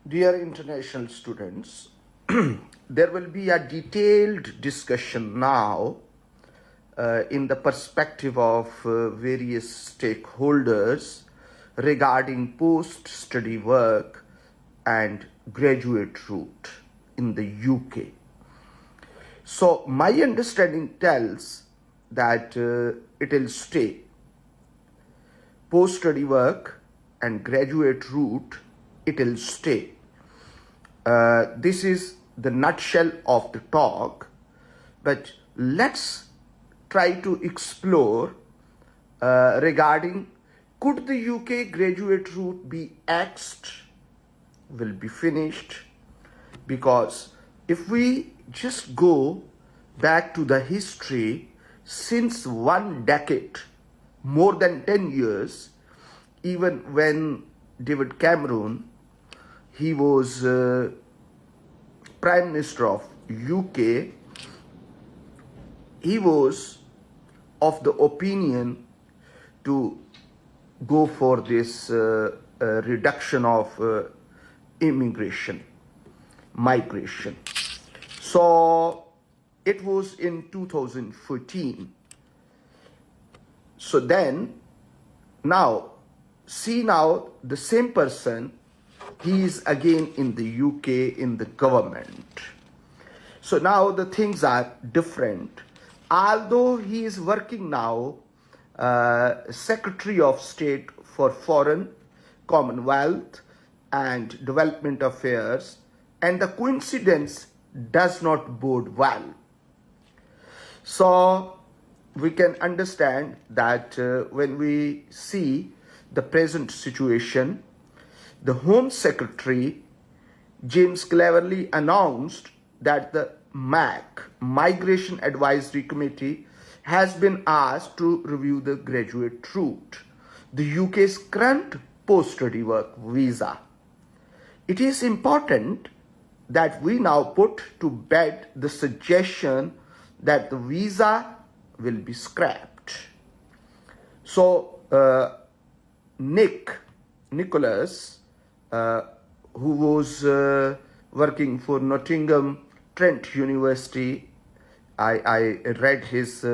Dear international students, there will be a detailed discussion now in the perspective of various stakeholders regarding post-study work and graduate route in the UK. So my understanding tells that it will stay. Post-study work and graduate route, it will stay. This is the nutshell of the talk, but let's try to explore regarding could the UK graduate route be axed, will be finished, because if we just go back to the history since 1 decade, more than 10 years, even when David Cameron, he was Prime Minister of UK, he was of the opinion to go for this reduction of migration. So it was in 2014. So then, now, see now the same person, he is again in the UK in the government. So now the things are different. Although he is working now Secretary of State for Foreign, Commonwealth and Development Affairs, and the coincidence does not bode well. So we can understand that when we see the present situation, the Home Secretary James cleverly announced that the MAC, Migration Advisory Committee, has been asked to review the graduate route, the UK's current post-study work visa. It is important that we now put to bed the suggestion that the visa will be scrapped. So Nicholas, who was working for Nottingham Trent University, I read his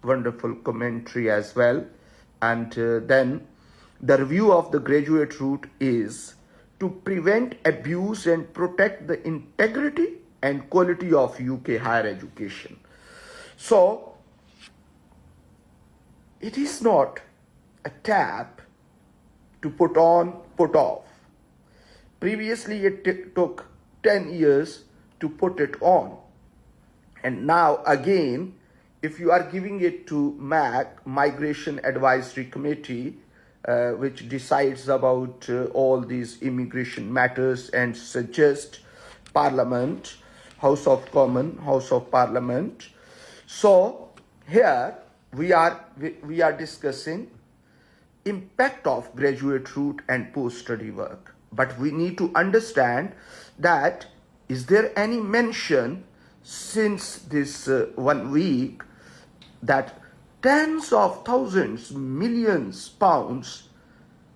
wonderful commentary as well. And then the review of the graduate route is to prevent abuse and protect the integrity and quality of UK higher education. So it is not a tap to put on, put off. Previously, it took 10 years to put it on. And now again, if you are giving it to MAC, Migration Advisory Committee, which decides about all these immigration matters and suggest Parliament, House of Commons, House of Parliament. So here we are discussing impact of graduate route and post-study work. But we need to understand that is there any mention since this 1 week that tens of thousands, millions pounds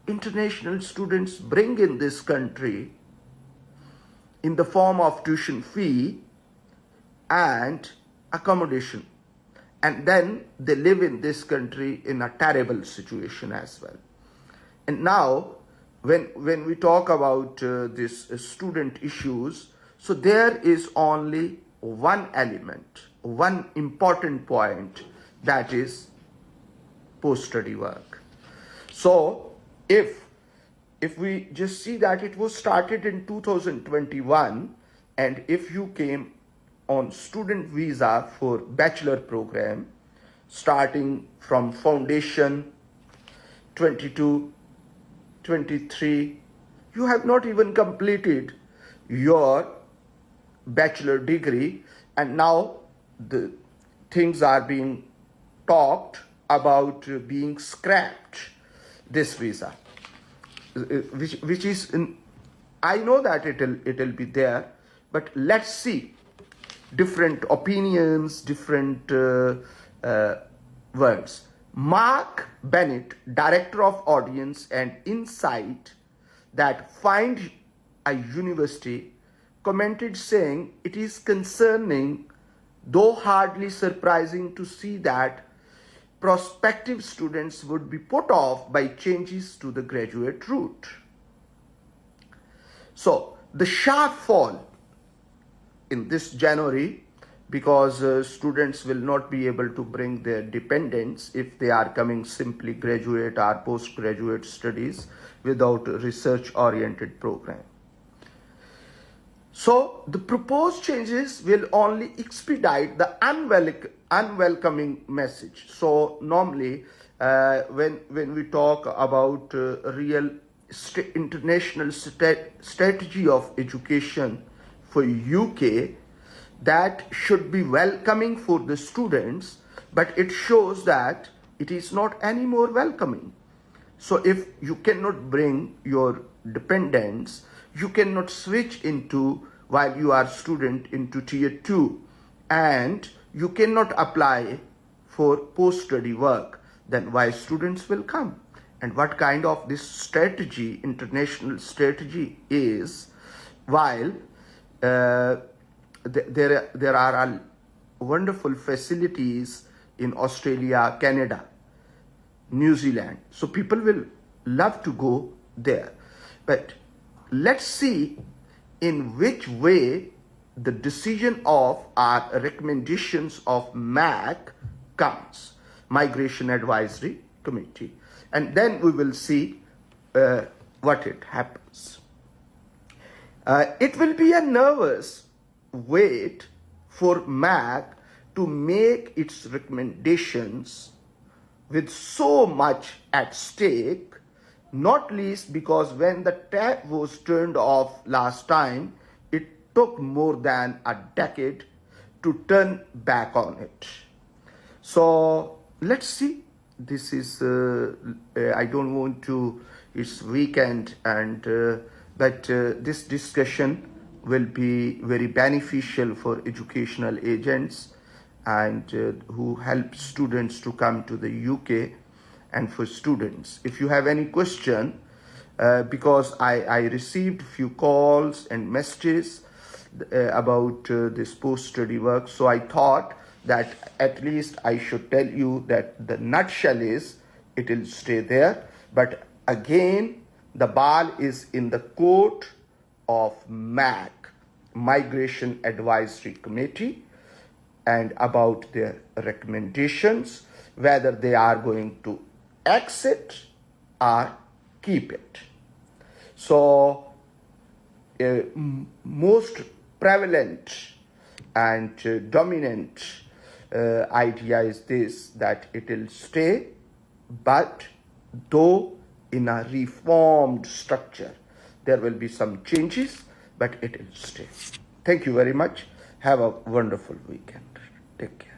international students bring in this country in the form of tuition fee and accommodation, and then they live in this country in a terrible situation as well. And now when we talk about these student issues, so there is only one element, one important point, that is post-study work. So if we just see that it was started in 2021, and if you came on student visa for bachelor program starting from foundation 22, 23, you have not even completed your bachelor degree, and now the things are being talked about being scrapped, this visa, which is I know that it'll be there, but let's see different opinions, different words. Mark Bennett, Director of Audience and Insight, that find a university, commented saying it is concerning, though hardly surprising, to see that prospective students would be put off by changes to the graduate route. So the sharp fall in this January, because students will not be able to bring their dependents if they are coming simply graduate or postgraduate studies without a research-oriented program. So the proposed changes will only expedite the unwelcoming message. So normally when we talk about real international strategy of education for UK, that should be welcoming for the students, but it shows that it is not any more welcoming. So if you cannot bring your dependents, you cannot switch into, while you are student, into tier 2, and you cannot apply for post-study work, then why students will come? And what kind of this strategy, international strategy is, while there are wonderful facilities in Australia, Canada, New Zealand. So people will love to go there. But let's see in which way the decision of our recommendations of MAC comes, Migration Advisory Committee. And then we will see what it happens. It will be a nervous wait for MAC to make its recommendations with so much at stake, not least because when the tap was turned off last time, it took more than a decade to turn back on it. So let's see. This is, I don't want to, it's weekend, and but this discussion will be very beneficial for educational agents and who help students to come to the UK, and for students. If you have any question, because I received few calls and messages about this post-study work, so I thought that at least I should tell you that the nutshell is it will stay there. But again, the ball is in the court of MAC, Migration Advisory Committee, and about their recommendations, whether they are going to exit or keep it. So most prevalent and dominant idea is this, that it will stay, but though in a reformed structure. There will be some changes, but it will stay. Thank you very much. Have a wonderful weekend. Take care.